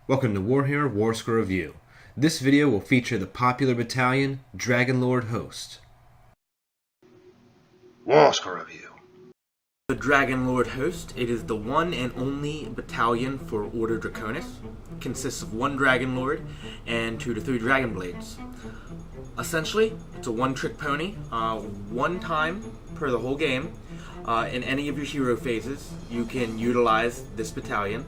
Welcome to Warhammer Warscroll Review. This video will feature the popular battalion, Dragonlord Host. Warscroll Review. The Dragonlord Host, it is the one and only battalion for Order Draconis. It consists of one Dragonlord and 2 to 3 Dragon Blades. Essentially, it's a one-trick pony, one time per the whole game. In any of your hero phases, you can utilize this battalion.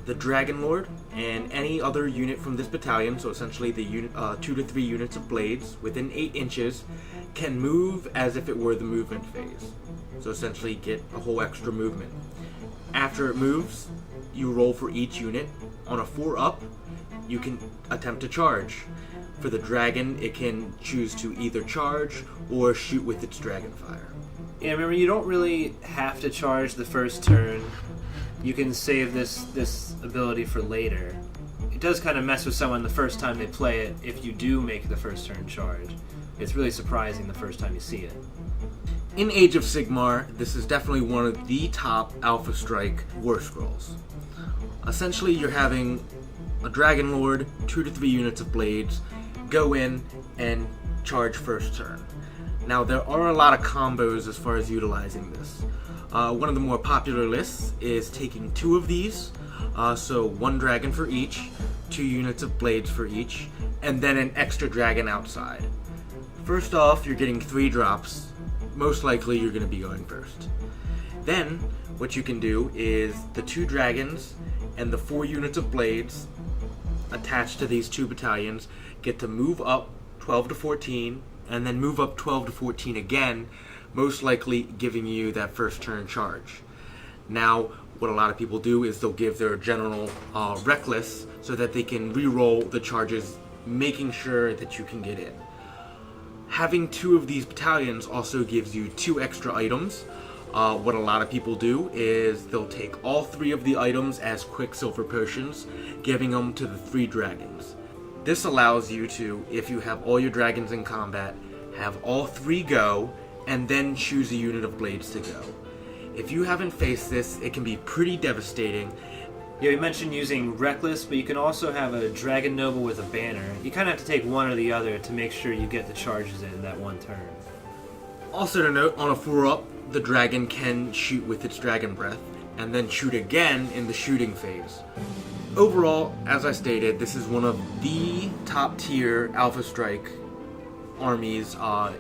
The Dragonlord and any other unit from this battalion, so essentially the 2 to 3 units of blades within 8 inches, can move as if it were the movement phase. So essentially get a whole extra movement. After it moves, you roll for each unit. On a 4-up, you can attempt to charge. For the dragon, it can choose to either charge or shoot with its dragon fire. Yeah, remember, you don't really have to charge the first turn. You can save this ability for later. It does kind of mess with someone the first time they play it if you do make the first turn charge. It's really surprising the first time you see it. In Age of Sigmar, this is definitely one of the top Alpha Strike Warscrolls. Essentially, you're having a Dragonlord, 2 to 3 units of blades, go in and charge first turn. Now, there are a lot of combos as far as utilizing this. One of the more popular lists is taking 2 of these, so 1 dragon for each, 2 units of blades for each, and then an extra dragon outside. First off, you're getting 3 drops. Most likely you're going to be going first. Then, what you can do is the 2 dragons and the 4 units of blades attached to these 2 battalions get to move up 12 to 14, and then move up 12 to 14 again, most likely giving you that first turn charge. Now, what a lot of people do is they'll give their general reckless so that they can re-roll the charges, making sure that you can get in. Having 2 of these battalions also gives you 2 extra items. What a lot of people do is they'll take all 3 of the items as Quicksilver potions, giving them to the 3 dragons. This allows you to, if you have all your dragons in combat, have all 3 go, and then choose a unit of blades to go. If you haven't faced this, it can be pretty devastating. Yeah, we mentioned using Reckless, but you can also have a Dragon Noble with a banner. You kind of have to take one or the other to make sure you get the charges in that one turn. Also to note, on a 4-up, the dragon can shoot with its dragon breath, and then shoot again in the shooting phase. Overall, as I stated, this is one of the top tier Alpha Strike armies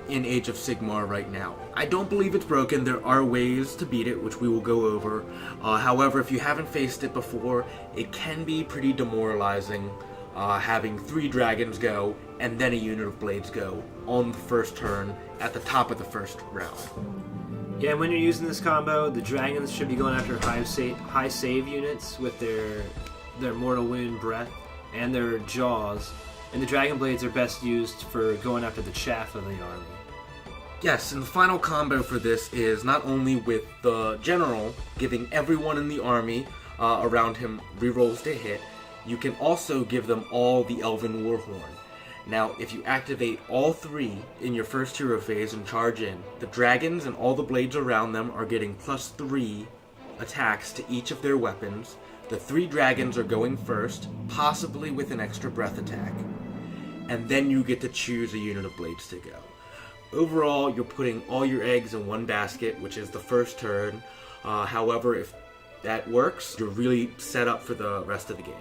in Age of Sigmar right now. I don't believe it's broken. There are ways to beat it, which we will go over. However, if you haven't faced it before, it can be pretty demoralizing having 3 dragons go and then a unit of blades go on the first turn at the top of the first round. Yeah, and when you're using this combo, the dragons should be going after high save units with their Mortal Wound Breath and their Jaws. And the Dragon Blades are best used for going after the chaff of the army. Yes, and the final combo for this is not only with the general giving everyone in the army around him rerolls to hit, you can also give them all the Elven Warhorn. Now, if you activate all 3 in your first hero phase and charge in, the dragons and all the blades around them are getting +3 attacks to each of their weapons. The 3 dragons are going first, possibly with an extra breath attack. And then you get to choose a unit of blades to go. Overall, you're putting all your eggs in one basket, which is the first turn. However, if that works, you're really set up for the rest of the game.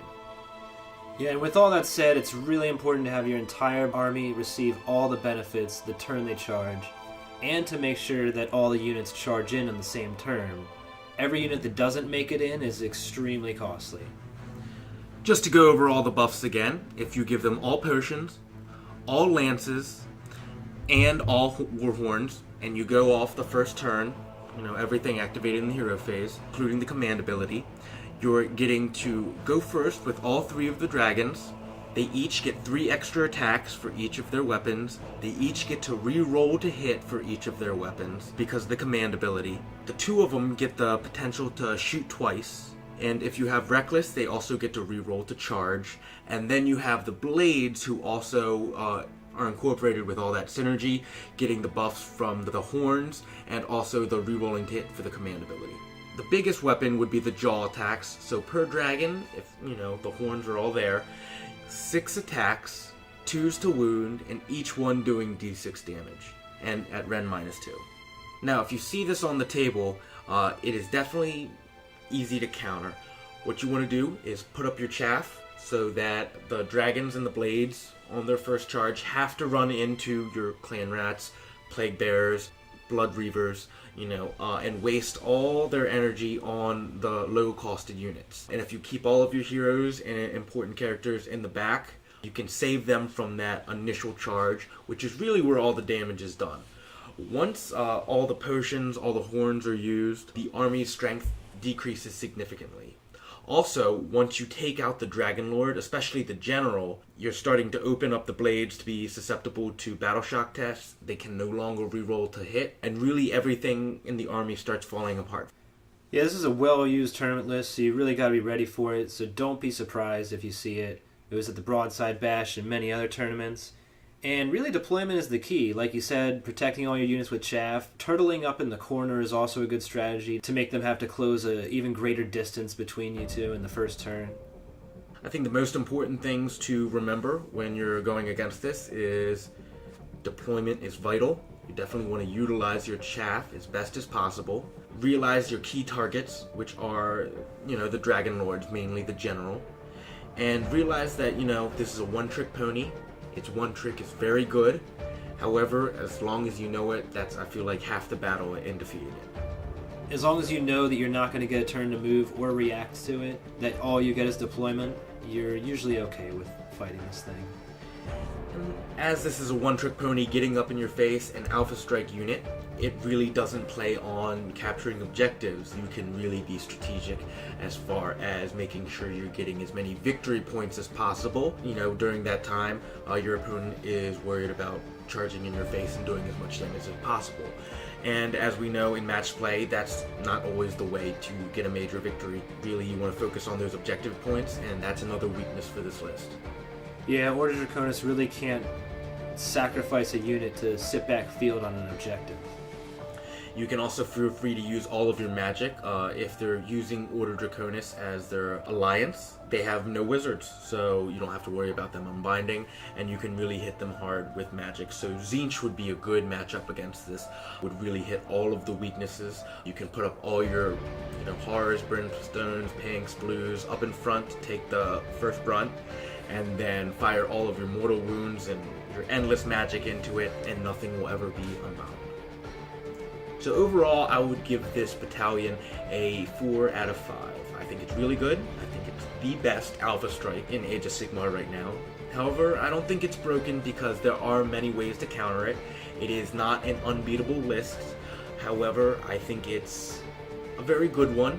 Yeah, and with all that said, it's really important to have your entire army receive all the benefits the turn they charge, and to make sure that all the units charge in on the same turn. Every unit that doesn't make it in is extremely costly. Just to go over all the buffs again, if you give them all potions, all lances, and all warhorns, and you go off the first turn, everything activated in the hero phase, including the command ability, you're getting to go first with all 3 of the dragons. They each get 3 extra attacks for each of their weapons. They each get to re-roll to hit for each of their weapons because of the command ability. The 2 of them get the potential to shoot twice. And if you have Reckless, they also get to re-roll to charge. And then you have the Blades, who also are incorporated with all that synergy, getting the buffs from the horns and also the re-rolling to hit for the command ability. The biggest weapon would be the jaw attacks. So per dragon, if the horns are all there, 6 attacks, 2s to wound, and each one doing d6 damage, and at Ren -2. Now, if you see this on the table, it is definitely easy to counter. What you want to do is put up your chaff so that the dragons and the blades on their first charge have to run into your clan rats, plague bearers, blood reavers, and waste all their energy on the low-costed units. And if you keep all of your heroes and important characters in the back, you can save them from that initial charge, which is really where all the damage is done. Once all the potions, all the horns are used, the army's strength decreases significantly. Also, once you take out the Dragonlord, especially the general, you're starting to open up the blades to be susceptible to battle shock tests. They can no longer reroll to hit, and really everything in the army starts falling apart. Yeah, this is a well-used tournament list, so you really got to be ready for it, so don't be surprised if you see it. It was at the Broadside Bash and many other tournaments. And really, deployment is the key. Like you said, protecting all your units with chaff. Turtling up in the corner is also a good strategy to make them have to close an even greater distance between you two in the first turn. I think the most important things to remember when you're going against this is deployment is vital. You definitely want to utilize your chaff as best as possible. Realize your key targets, which are, the Dragonlords, mainly the general. And realize that, this is a one-trick pony. Its one trick is very good. However, as long as you know it, that's, I feel like, half the battle in defeating it. As long as you know that you're not going to get a turn to move or react to it, that all you get is deployment, you're usually okay with fighting this thing. And as this is a one-trick pony getting up in your face, an Alpha Strike unit, it really doesn't play on capturing objectives. You can really be strategic as far as making sure you're getting as many victory points as possible. During that time, your opponent is worried about charging in your face and doing as much damage as possible. And as we know in match play, that's not always the way to get a major victory. Really, you want to focus on those objective points, and that's another weakness for this list. Yeah, Order Draconis really can't sacrifice a unit to sit back field on an objective. You can also feel free to use all of your magic. If they're using Order Draconis as their alliance, they have no wizards, so you don't have to worry about them unbinding, and you can really hit them hard with magic. So Tzeentch would be a good matchup against this. Would really hit all of the weaknesses. You can put up all your horrors, brimstones, pangs, blues up in front to take the first brunt, and then fire all of your mortal wounds and your endless magic into it, and nothing will ever be unbound. So overall, I would give this battalion a 4 out of 5. I think it's really good. I think it's the best Alpha Strike in Age of Sigmar right now. However, I don't think it's broken because there are many ways to counter it. It is not an unbeatable list. However, I think it's a very good one.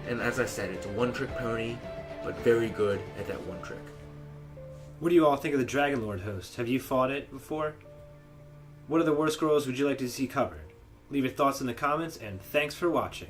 And as I said, it's a one-trick pony, but very good at that one trick. What do you all think of the Dragonlord Host? Have you fought it before? What other Warscrolls would you like to see covered? Leave your thoughts in the comments, and thanks for watching.